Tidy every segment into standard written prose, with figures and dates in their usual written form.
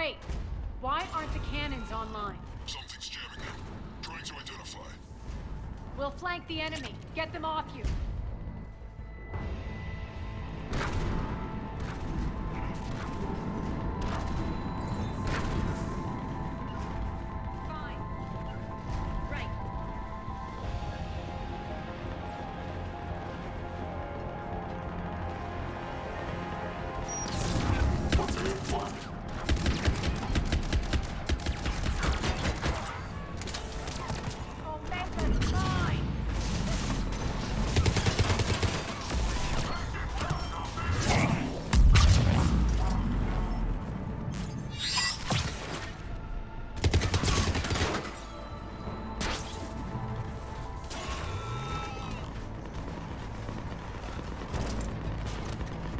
Great. Why aren't the cannons online? Something's jamming them. Trying to identify. We'll flank the enemy. Get them off you. Fine. Right. Oh, Mesa's mine!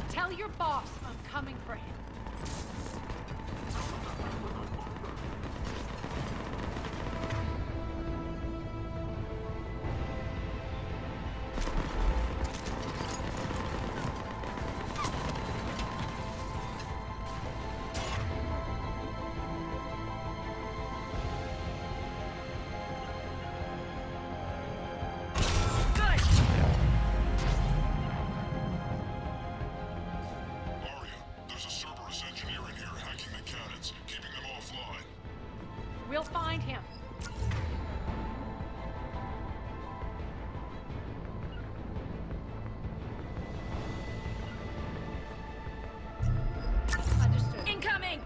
Tell your boss I'm coming for him. Good! Arya, there's a Cerberus engineer in here hacking the cannons, keeping them offline. We'll find him. Understood. Incoming!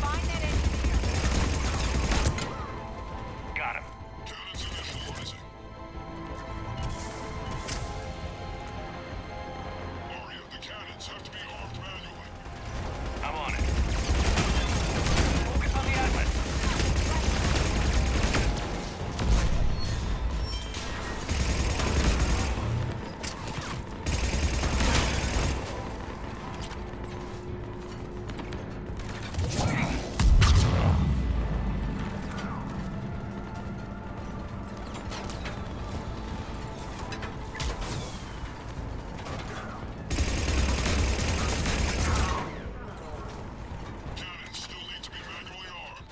Find that engineer. Got him. Cannons initializing. Arya, the cannons have to be armed manually. I'm on it. Focus on the Atlas. Cannons still need to be manually armed.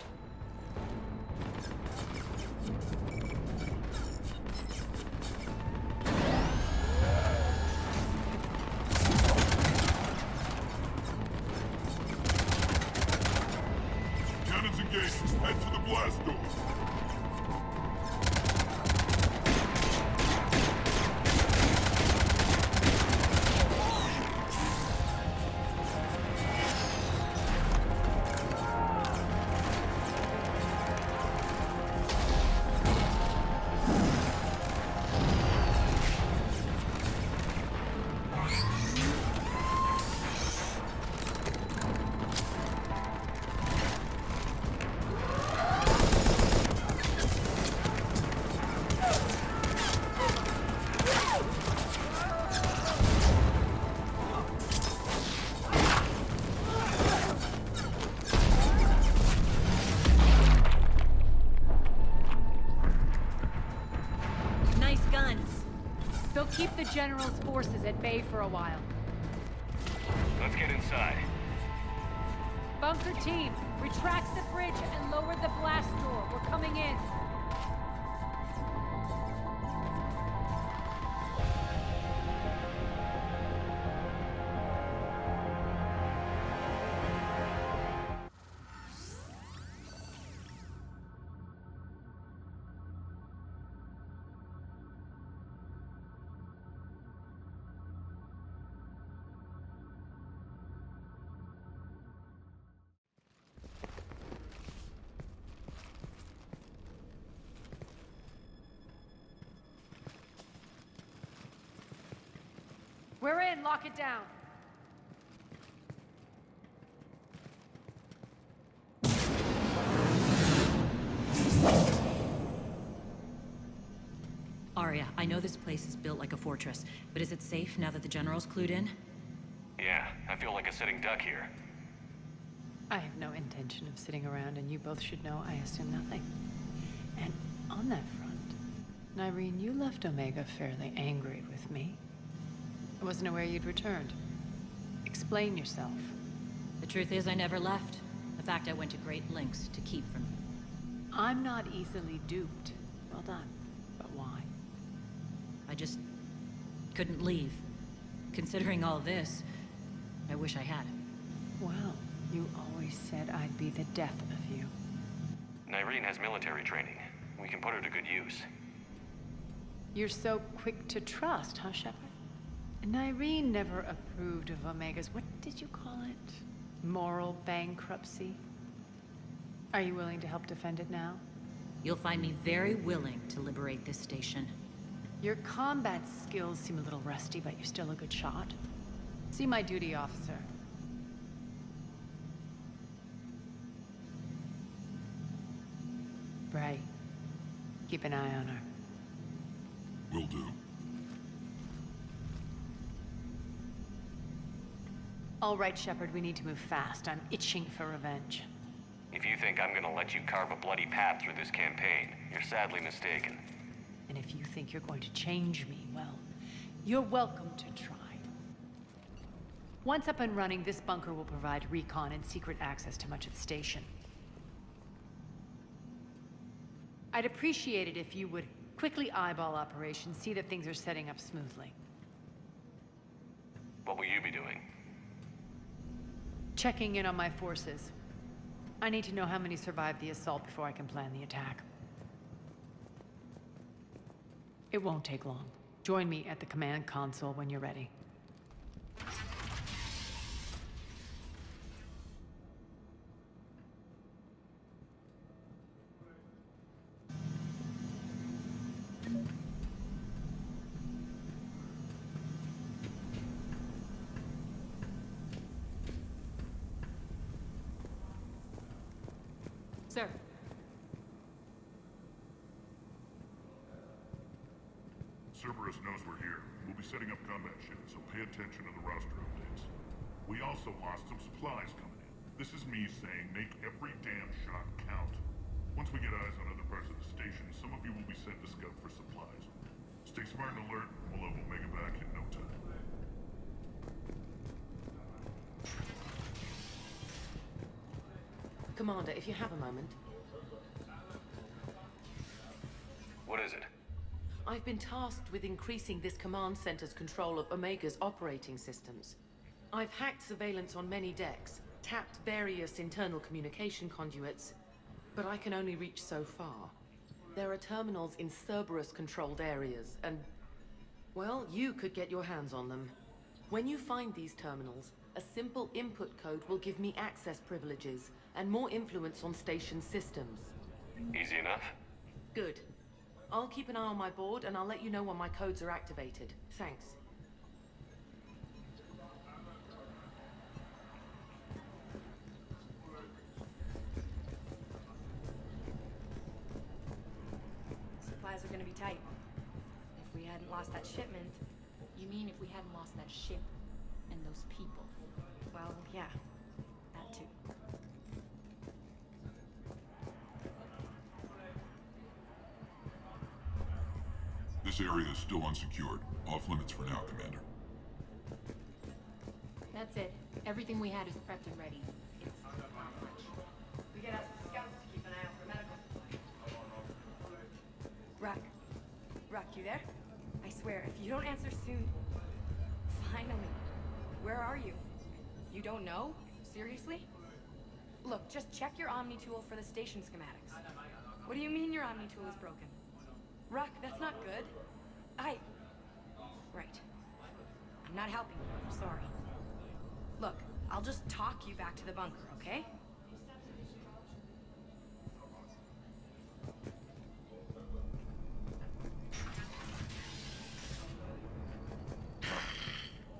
Cannons engaged. Head for the blast door. Nice guns. They'll keep the General's forces at bay for a while. Let's get inside. Bunker team, retract the bridge and lower the blast door. We're coming in. We're in. Lock it down. Salaria, I know this place is built like a fortress, but is it safe now that the General's clued in? Yeah, I feel like a sitting duck here. I have no intention of sitting around, and you both should know I assume nothing. And on that front, Nyreen, you left Omega fairly angry with me. I wasn't aware you'd returned. Explain yourself. The truth is I never left. In fact, I went to great lengths to keep from you. I'm not easily duped. Well done. But why? I just couldn't leave. Considering all this, I wish I had. Well, you always said I'd be the death of you. Nyreen has military training. We can put her to good use. You're so quick to trust, huh, Shepard? Nyreen never approved of Omega's, what did you call it? Moral bankruptcy? Are you willing to help defend it now? You'll find me very willing to liberate this station. Your combat skills seem a little rusty, but you're still a good shot. See my duty officer. Bray, keep an eye on her. Will do. All right, Shepard, we need to move fast. I'm itching for revenge. If you think I'm gonna let you carve a bloody path through this campaign, you're sadly mistaken. And if you think you're going to change me, well, you're welcome to try. Once up and running, this bunker will provide recon and secret access to much of the station. I'd appreciate it if you would quickly eyeball operations, see that things are setting up smoothly. What will you be doing? Checking in on my forces. I need to know how many survived the assault before I can plan the attack. It won't take long. Join me at the command console when you're ready. Sir. Cerberus knows we're here. We'll be setting up combat ships, so pay attention to the roster updates. We also lost some supplies coming in. This is me saying make every damn shot count. Once we get eyes on other parts of the station, some of you will be sent to scout for supplies. Stay smart and alert, and we'll have Omega back in no time. Commander, if you have a moment. What is it? I've been tasked with increasing this command center's control of Omega's operating systems. I've hacked surveillance on many decks, tapped various internal communication conduits, but I can only reach so far. There are terminals in Cerberus-controlled areas, and, well, you could get your hands on them. When you find these terminals, a simple input code will give me access privileges and more influence on station systems. Easy enough? Good. I'll keep an eye on my board, and I'll let you know when my codes are activated. Thanks. Supplies are gonna be tight. If we hadn't lost that shipment... You mean if we hadn't lost that ship and those people? Well, yeah. That too. This area is still unsecured. Off limits for now, Commander. That's it. Everything we had is prepped and ready. It's not much. We get out some scouts to keep an eye out for medical supplies. Rock, you there? I swear, if you don't answer soon... Finally. Where are you? You don't know? Seriously? Look, just check your Omni tool for the station schematics. What do you mean your Omni tool is broken? Rock, that's not good. Right. I'm not helping you, I'm sorry. Look, I'll just talk you back to the bunker, okay?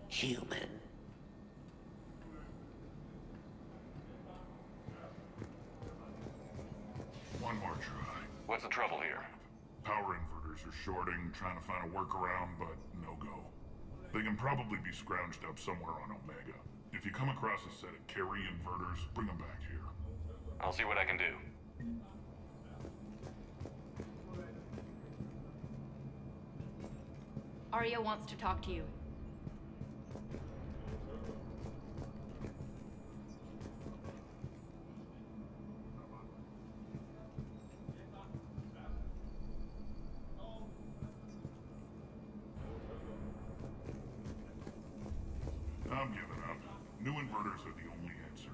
Human. One more try. What's the trouble here? Power inverters inverters are shorting, trying to find a workaround, but no go. They can probably be scrounged up somewhere on Omega. If you come across a set of Carry inverters, bring them back here. I'll see what I can do. Arya wants to talk to you. I'm giving up. New inverters are the only answer.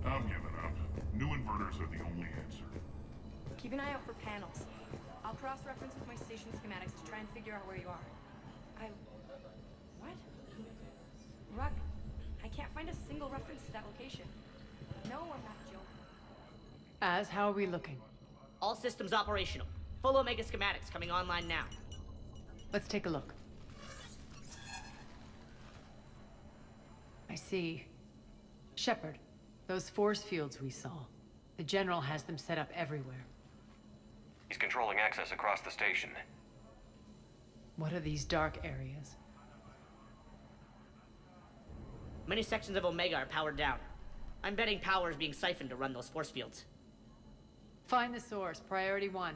I'm giving up. New inverters are the only answer. Keep an eye out for panels. I'll cross-reference with my station schematics to try and figure out where you are. What? Ruck, I can't find a single reference to that location. No, I'm not joking. Az, how are we looking? All systems operational. Full Omega schematics coming online now. Let's take a look. I see. Shepard, those force fields we saw. The General has them set up everywhere. He's controlling access across the station. What are these dark areas? Many sections of Omega are powered down. I'm betting power is being siphoned to run those force fields. Find the source, priority 1.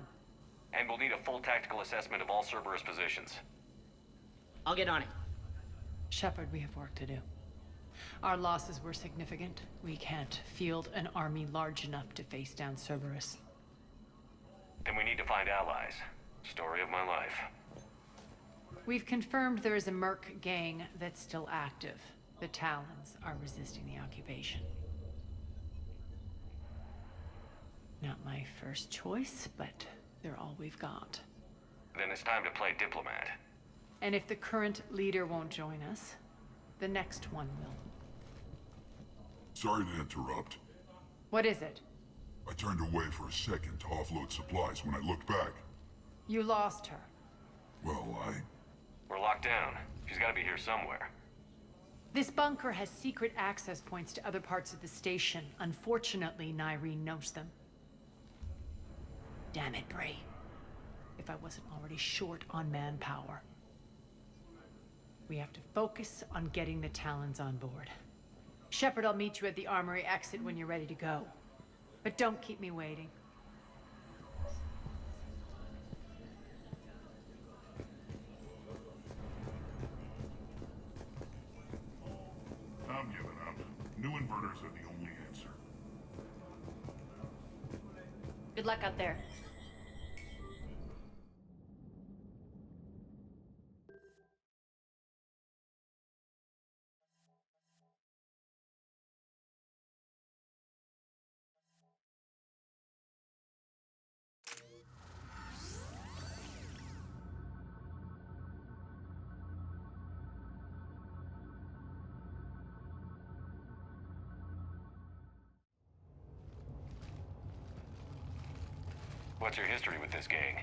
And we'll need a full tactical assessment of all Cerberus positions. I'll get on it. Shepard, we have work to do. Our losses were significant. We can't field an army large enough to face down Cerberus. Then we need to find allies. Story of my life. We've confirmed there is a Merc gang that's still active. The Talons are resisting the occupation. Not my first choice, but they're all we've got. Then it's time to play diplomat. And if the current leader won't join us, the next one will. Sorry to interrupt. What is it? I turned away for a second to offload supplies when I looked back. You lost her. Well, We're locked down. She's gotta be here somewhere. This bunker has secret access points to other parts of the station. Unfortunately, Nyreen knows them. Damn it, Bray. If I wasn't already short on manpower. We have to focus on getting the Talons on board. Shepard, I'll meet you at the armory exit when you're ready to go. But don't keep me waiting. Starters are the only answer. Good luck out there. What's your history with this gang?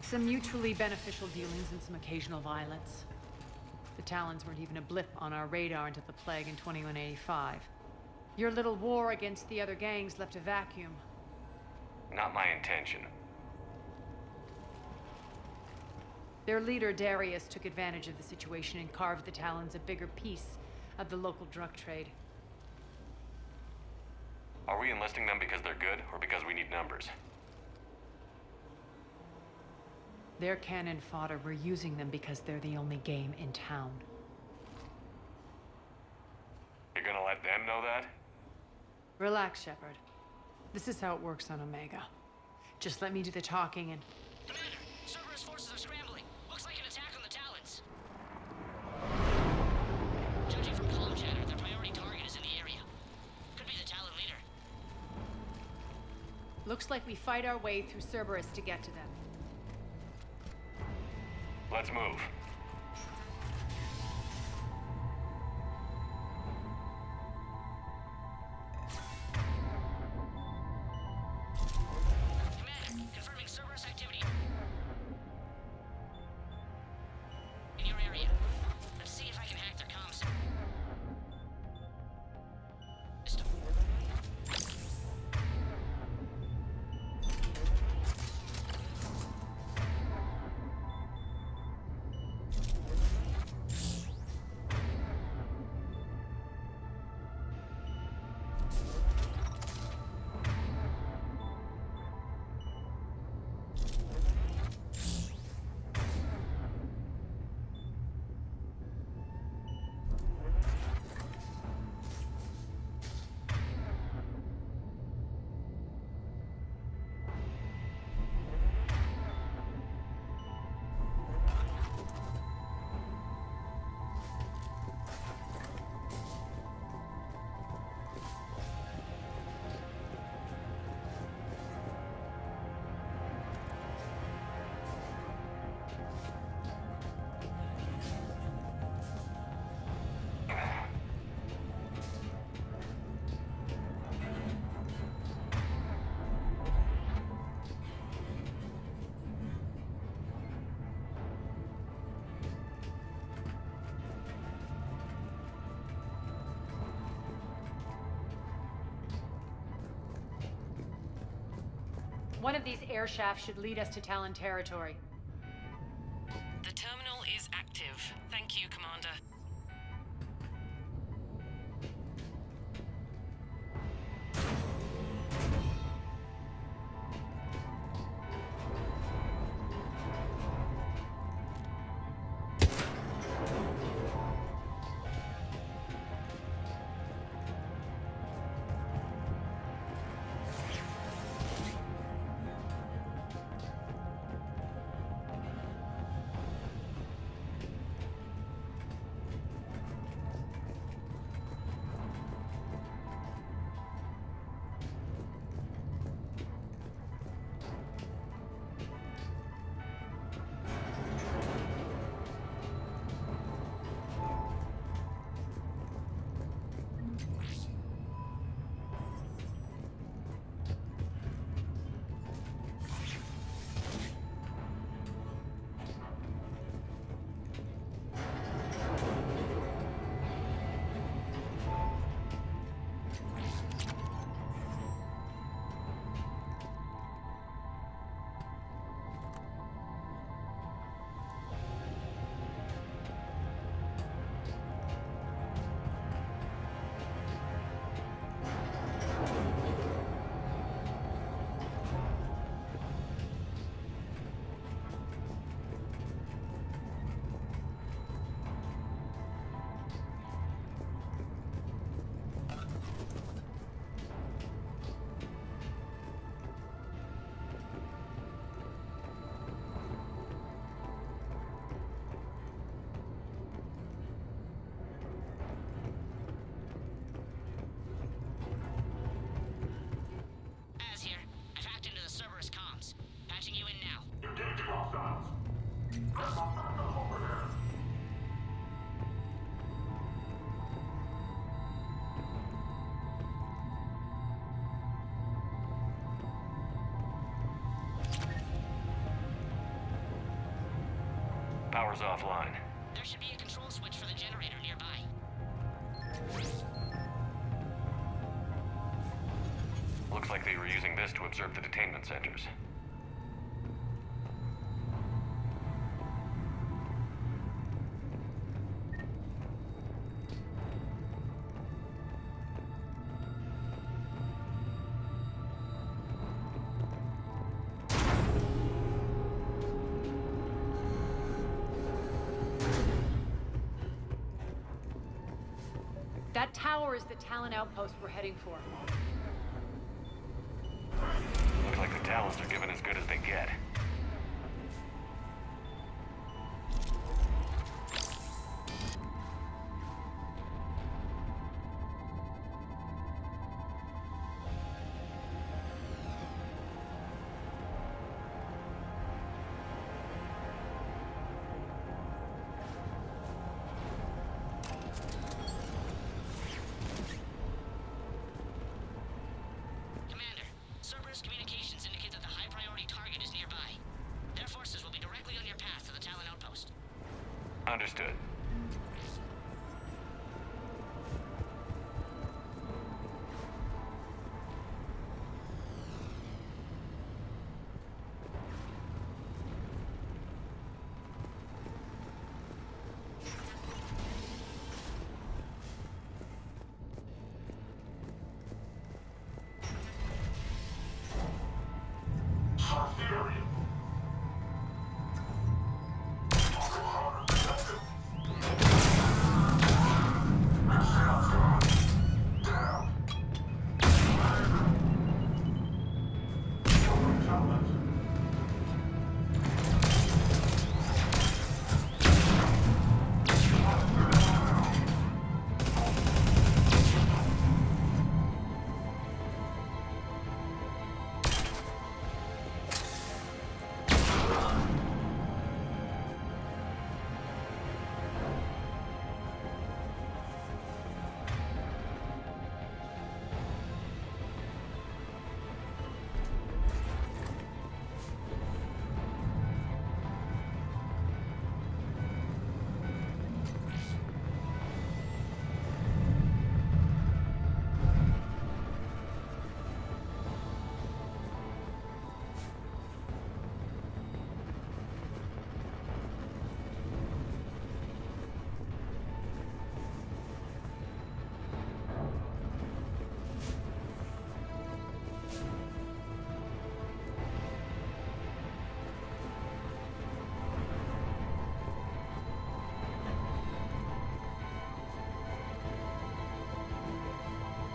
Some mutually beneficial dealings and some occasional violence. The Talons weren't even a blip on our radar until the plague in 2185. Your little war against the other gangs left a vacuum. Not my intention. Their leader, Darius, took advantage of the situation and carved the Talons a bigger piece of the local drug trade. Are we enlisting them because they're good, or because we need numbers? They're cannon fodder. We're using them because they're the only game in town. You're gonna let them know that? Relax, Shepard. This is how it works on Omega. Just let me do the talking and... Commander, Cerberus forces are scrambling. Looks like an attack on the Talons. Judging from comm chatter, their priority target is in the area. Could be the Talon leader. Looks like we fight our way through Cerberus to get to them. Let's move. Commander, confirming Cerberus activity in your area. Let's see if I can hack their comms system. One of these air shafts should lead us to Talon territory. The terminal is active. Thank you, Commander. power's offline. There should be a control switch for the generator nearby. Looks like they were using this to observe the detainment centers. That tower is the Talon outpost we're heading for. Looks like the Talons are giving as good as they get. Commander, Cerberus communications indicate that the high-priority target is nearby. Their forces will be directly on your path to the Talon outpost. Understood.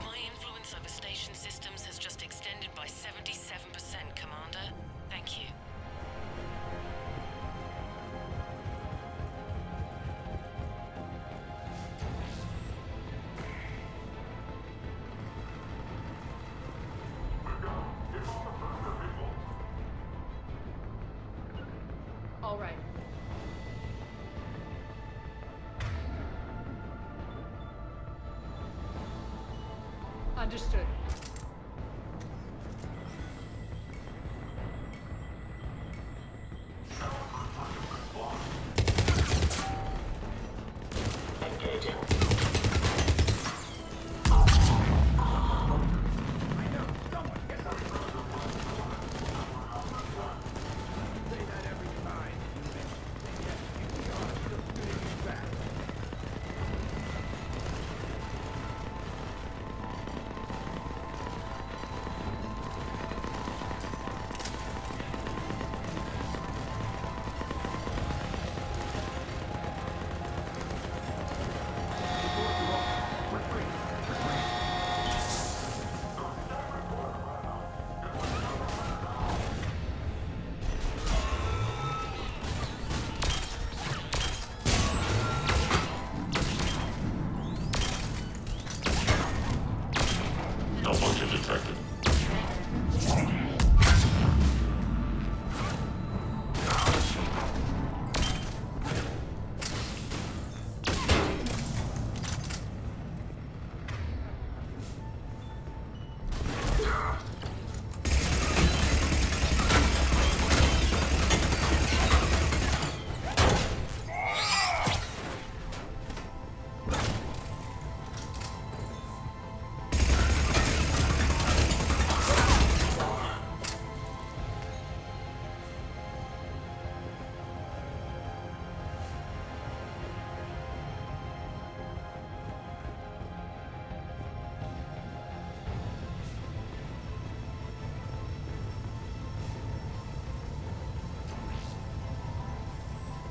My influence over station systems has just extended by 77%, Commander. Thank you. All right. Understood.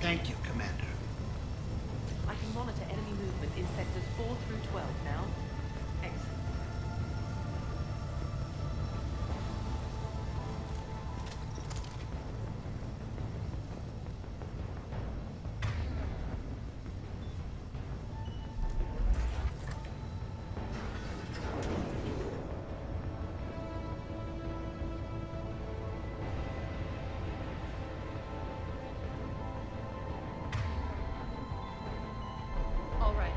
Thank you, Commander. I can monitor enemy movement in sectors 4 through 12 now. Excellent. All right.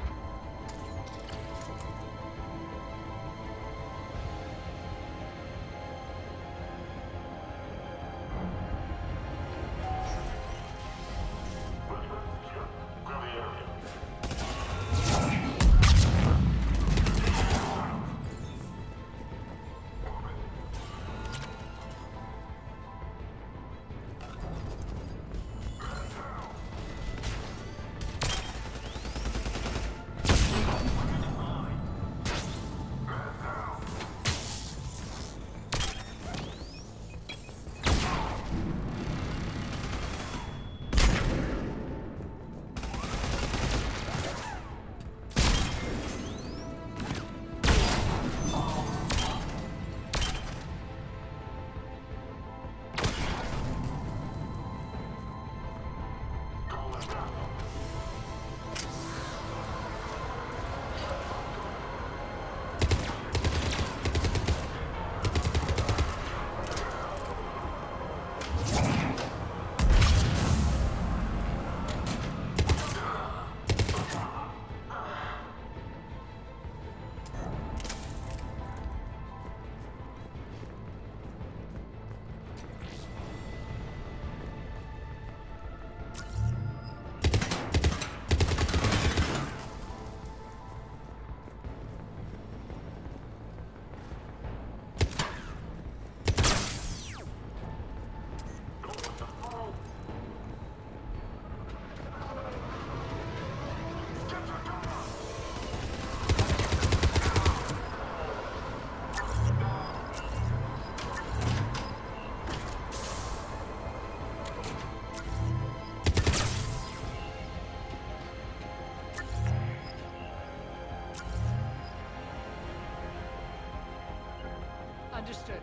Understood.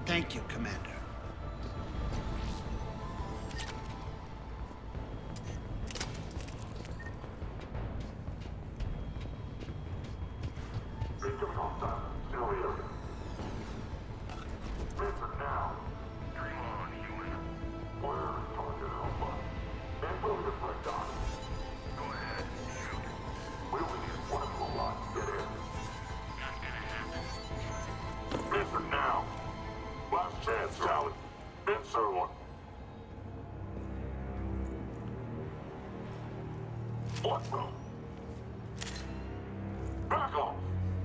Thank you, Commander. Listen now. Last chance, Talon. Insert one. What the? Back off.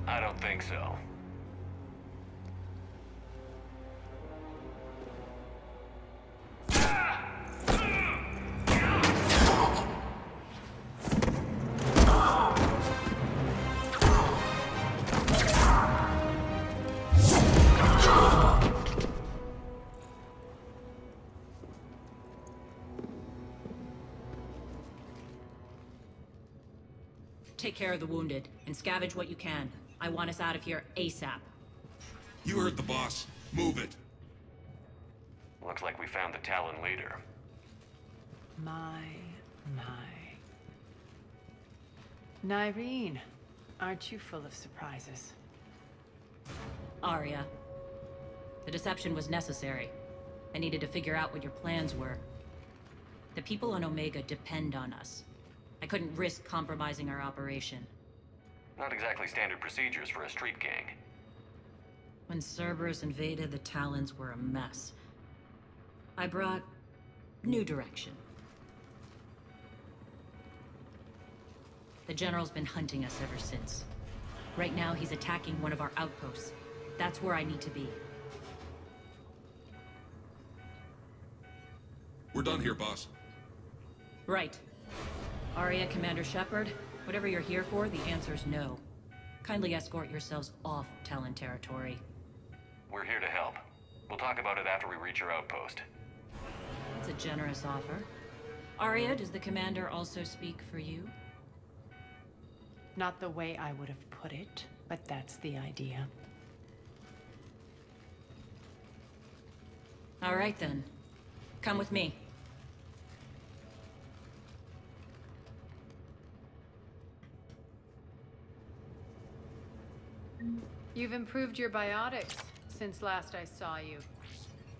I don't think so. Take care of the wounded, and scavenge what you can. I want us out of here ASAP. You heard the boss. Move it. Looks like we found the Talon leader. My. Nyreen, aren't you full of surprises? Arya. The deception was necessary. I needed to figure out what your plans were. The people on Omega depend on us. I couldn't risk compromising our operation. Not exactly standard procedures for a street gang. When Cerberus invaded, the Talons were a mess. I brought new direction. The General's been hunting us ever since. Right now, he's attacking one of our outposts. That's where I need to be. We're done here, boss. Right. Arya, Commander Shepard, whatever you're here for, the answer's no. Kindly escort yourselves off Talon territory. We're here to help. We'll talk about it after we reach your outpost. It's a generous offer. Arya, does the Commander also speak for you? Not the way I would have put it, but that's the idea. All right then. Come with me. You've improved your biotics since last I saw you.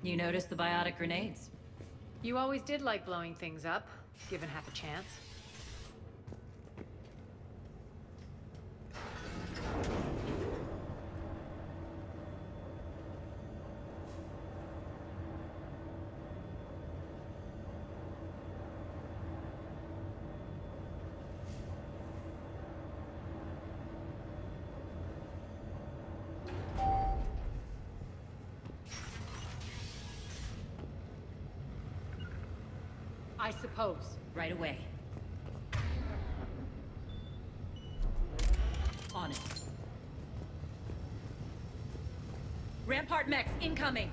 You noticed the biotic grenades? You always did like blowing things up, given half a chance. I suppose. Right away. On it. Rampart mechs incoming!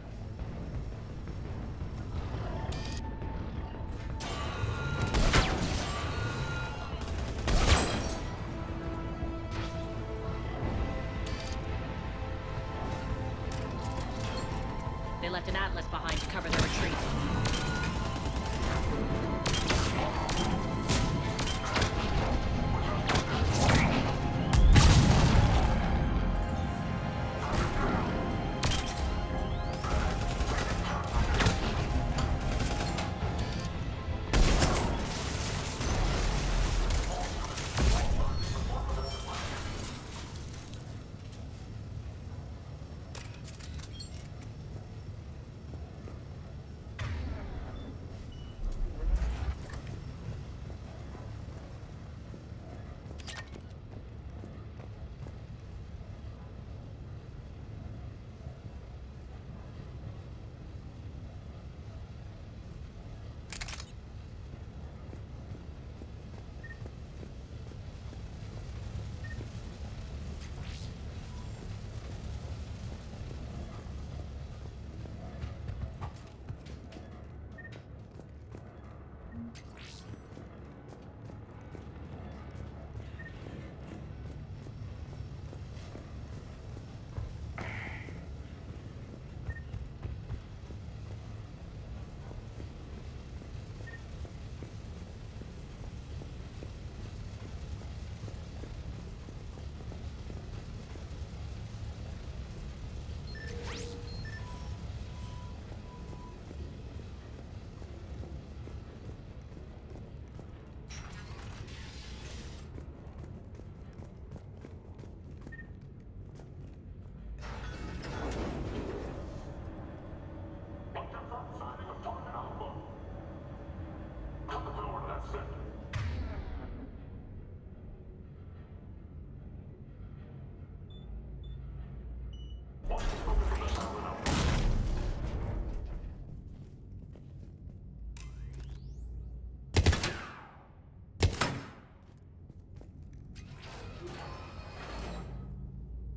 They left an Atlas behind to cover their retreat.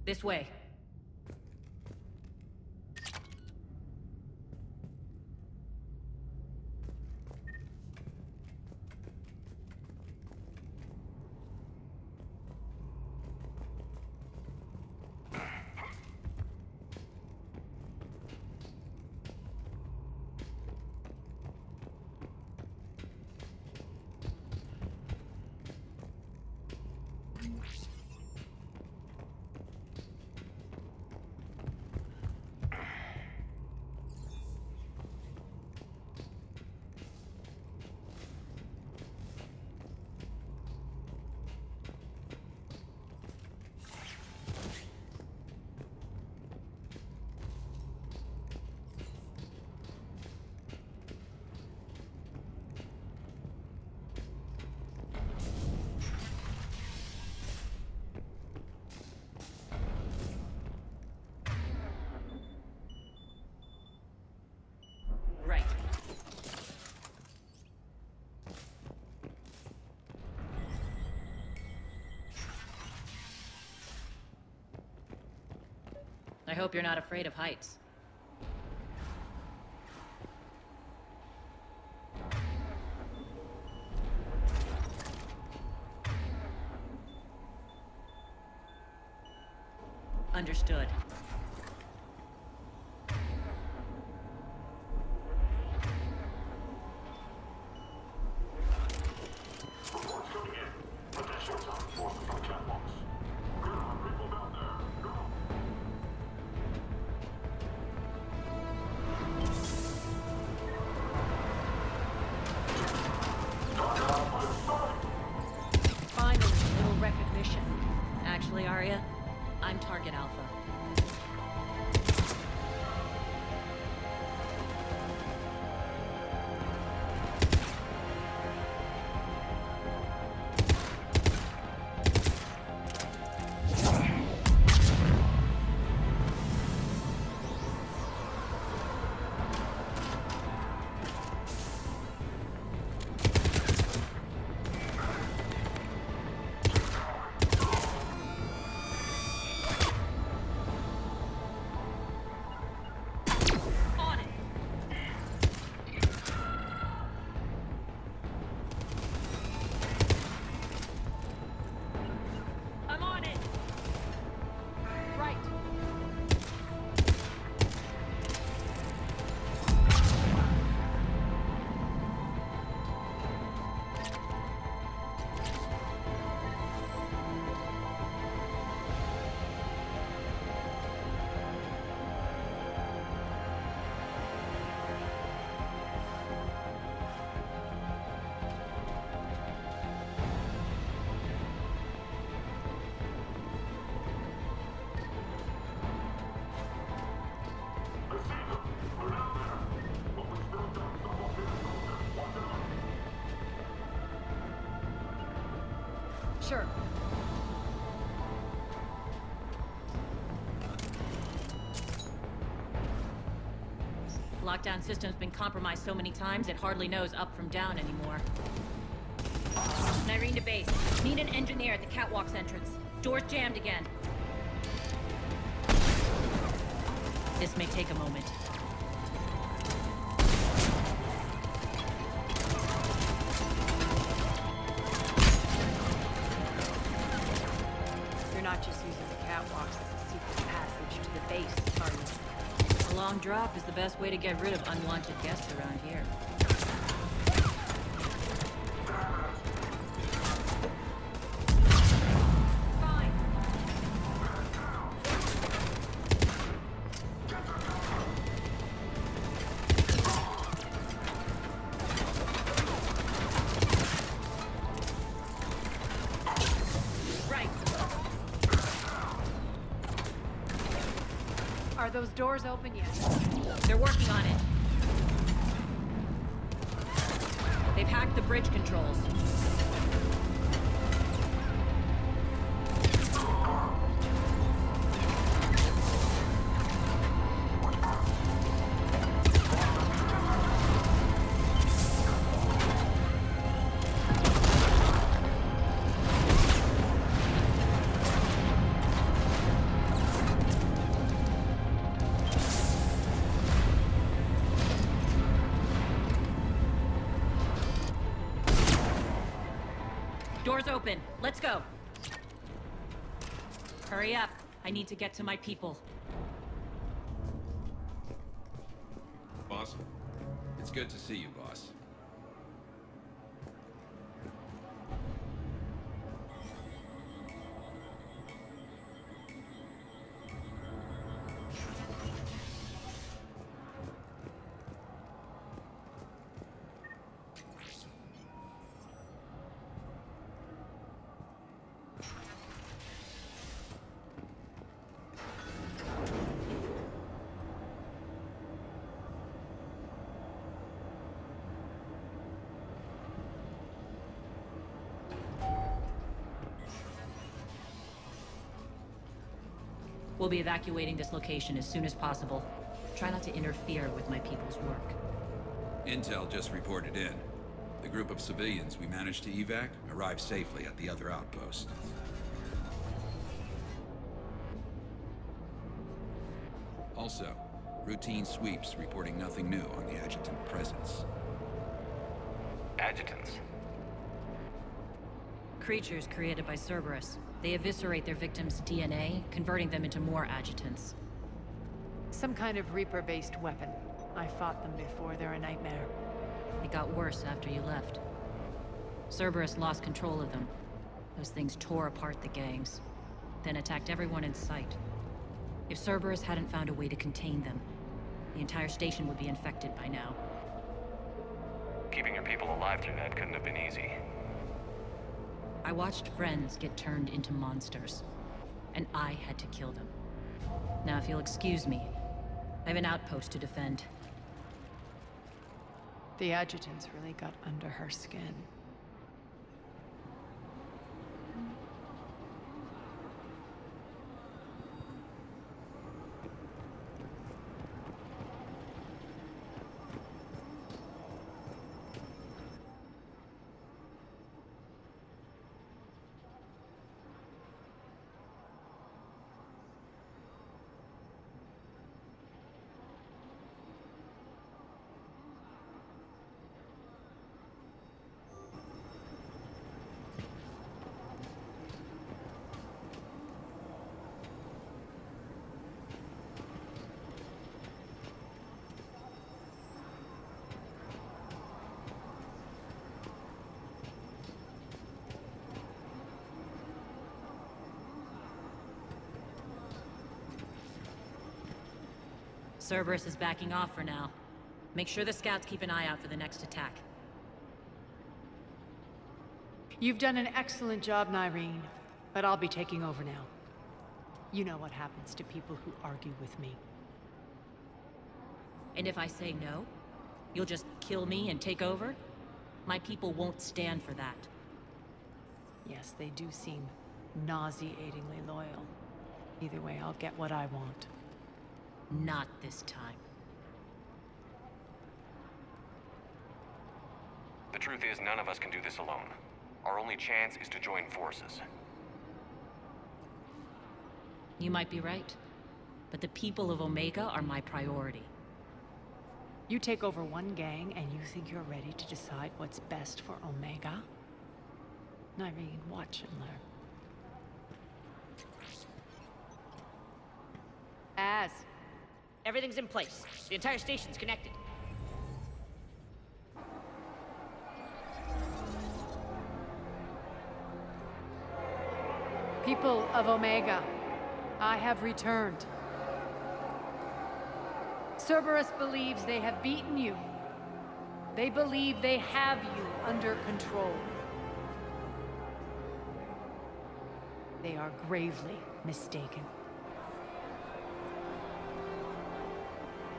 This way. I hope you're not afraid of heights. Understood. Finally, a little recognition. Actually, Arya, I'm Target Alpha. Sure. Lockdown system's been compromised so many times it hardly knows up from down anymore. Nyreen to base. Need an engineer at the catwalk's entrance. Door's jammed again. This may take a moment. You're not just using the catwalks as a secret passage to the base, are you? A long drop is the best way to get rid of unwanted guests around here. Are those doors open yet? They're working on it. They've hacked the bridge controls. Doors open. Let's go. Hurry up. I need to get to my people. Boss? It's good to see you, boss. We'll be evacuating this location as soon as possible. Try not to interfere with my people's work. Intel just reported in. The group of civilians we managed to evac arrived safely at the other outpost. Also, routine sweeps reporting nothing new on the adjutant presence. Adjutants. Creatures created by Cerberus. They eviscerate their victims' DNA, converting them into more adjutants. Some kind of Reaper-based weapon. I fought them before, they're a nightmare. It got worse after you left. Cerberus lost control of them. Those things tore apart the gangs, then attacked everyone in sight. If Cerberus hadn't found a way to contain them, the entire station would be infected by now. Keeping your people alive through that couldn't have been easy. I watched friends get turned into monsters, and I had to kill them. Now, if you'll excuse me, I have an outpost to defend. The adjutants really got under her skin. Cerberus is backing off for now. Make sure the scouts keep an eye out for the next attack. You've done an excellent job, Nyreen, but I'll be taking over now. You know what happens to people who argue with me. And if I say no, you'll just kill me and take over? My people won't stand for that. Yes, they do seem nauseatingly loyal. Either way, I'll get what I want. Not this time. The truth is, none of us can do this alone. Our only chance is to join forces. You might be right, but the people of Omega are my priority. You take over one gang and you think you're ready to decide what's best for Omega? Nyreen, watch and learn. Everything's in place. The entire station's connected. People of Omega, I have returned. Cerberus believes they have beaten you. They believe they have you under control. They are gravely mistaken.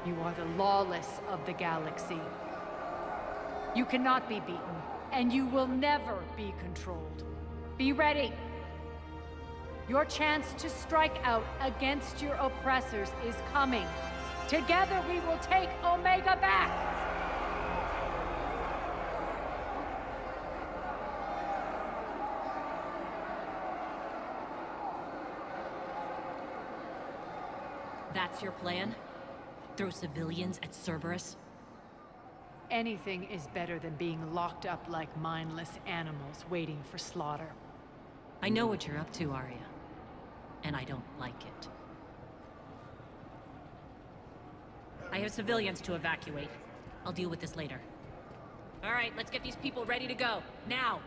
You are the lawless of the galaxy. You cannot be beaten, and you will never be controlled. Be ready. Your chance to strike out against your oppressors is coming. Together we will take Omega back! That's your plan? Throw civilians at Cerberus? Anything is better than being locked up like mindless animals waiting for slaughter. I know what you're up to, Arya. And I don't like it. I have civilians to evacuate. I'll deal with this later. All right, let's get these people ready to go. Now!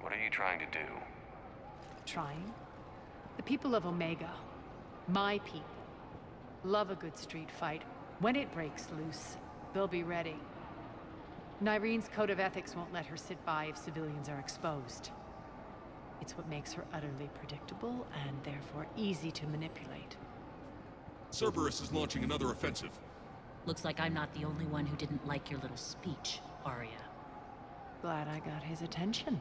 What are you trying to do? Trying? The people of Omega, my people, love a good street fight. When it breaks loose, they'll be ready. Nyreen's code of ethics won't let her sit by if civilians are exposed. It's what makes her utterly predictable and therefore easy to manipulate. Cerberus is launching another offensive. Looks like I'm not the only one who didn't like your little speech, Arya. Glad I got his attention.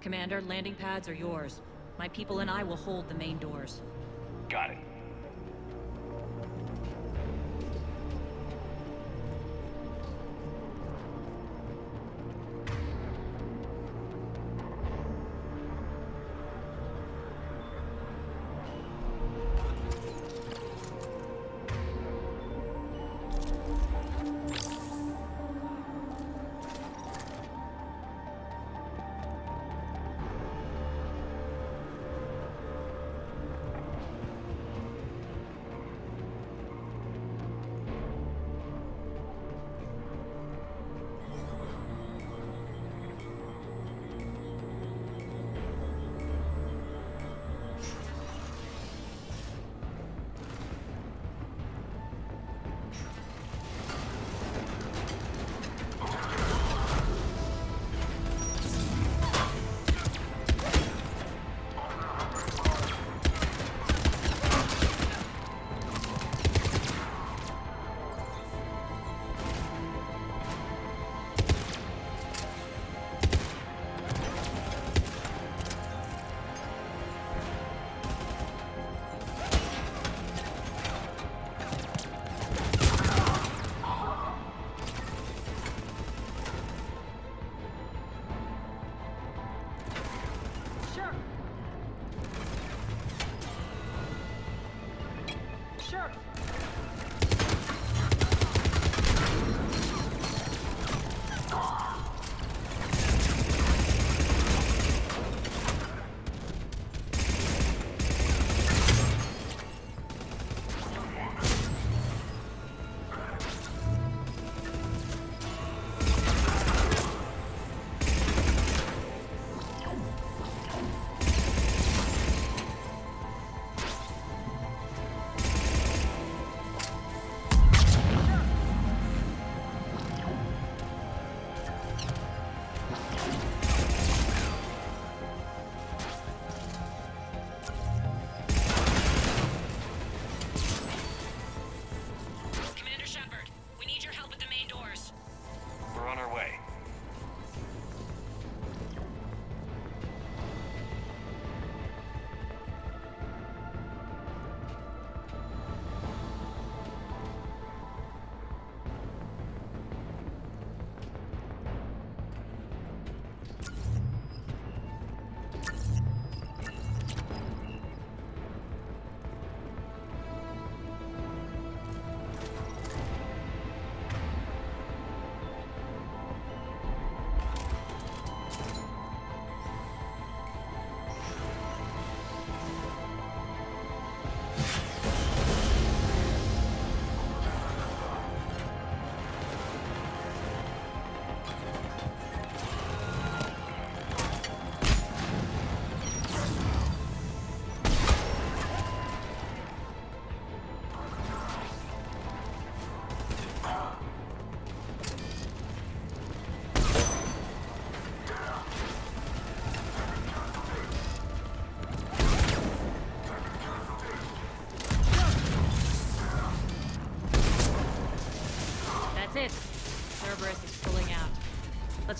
Commander, landing pads are yours. My people and I will hold the main doors. Got it.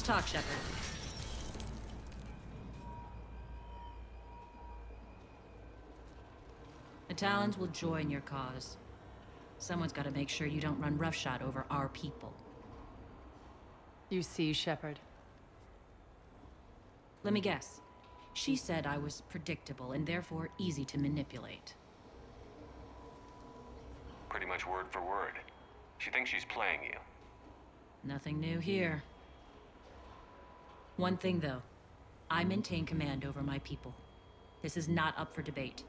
talk, Shepard. The Talons will join your cause. Someone's got to make sure you don't run roughshod over our people. You see, Shepard? Let me guess. She said I was predictable and therefore easy to manipulate. Pretty much word for word. She thinks she's playing you. Nothing new here. One thing, though. I maintain command over my people. This is not up for debate.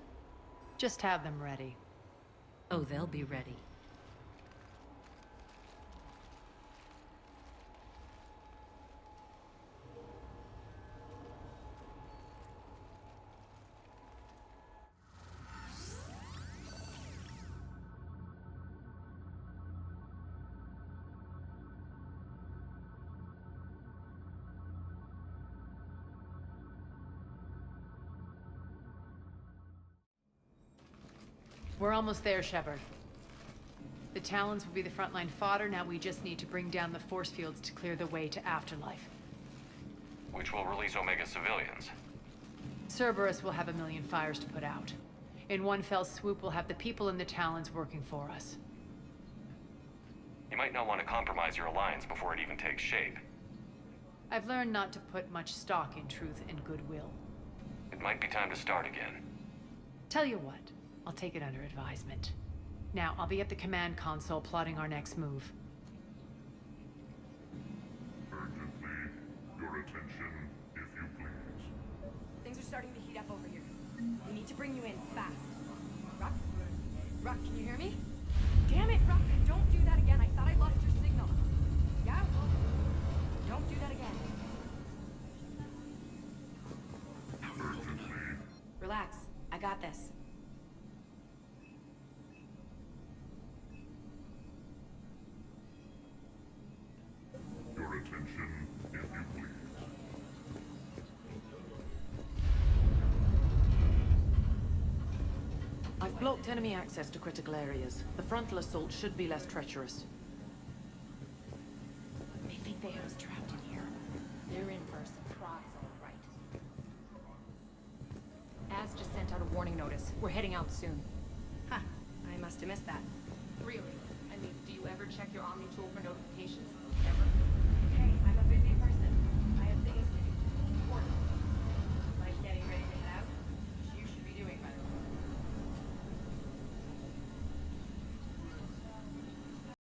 Just have them ready. Oh, they'll be ready. We're almost there, Shepard. The Talons will be the frontline fodder. Now we just need to bring down the force fields to clear the way to Afterlife. Which will release Omega civilians. Cerberus will have a million fires to put out. In one fell swoop, we'll have the people in the Talons working for us. You might not want to compromise your alliance before it even takes shape. I've learned not to put much stock in truth and goodwill. It might be time to start again. Tell you what, I'll take it under advisement. Now, I'll be at the command console plotting our next move. Urgently, your attention, if you please. Things are starting to heat up over here. We need to bring you in fast. Rock? Rock, can you hear me? Damn it, Rock! Don't do that again. I thought I lost your signal. Yeah, well, don't do that again. Urgently. Relax. I got this. Your attention, if you please. I've blocked enemy access to critical areas. The frontal assault should be less treacherous. They think they have us trapped in here. They're in for a surprise, all right. Az just sent out a warning notice. We're heading out soon. Huh. I must have missed that. Really? I mean, do you ever check your Omni tool for notifications? Ever?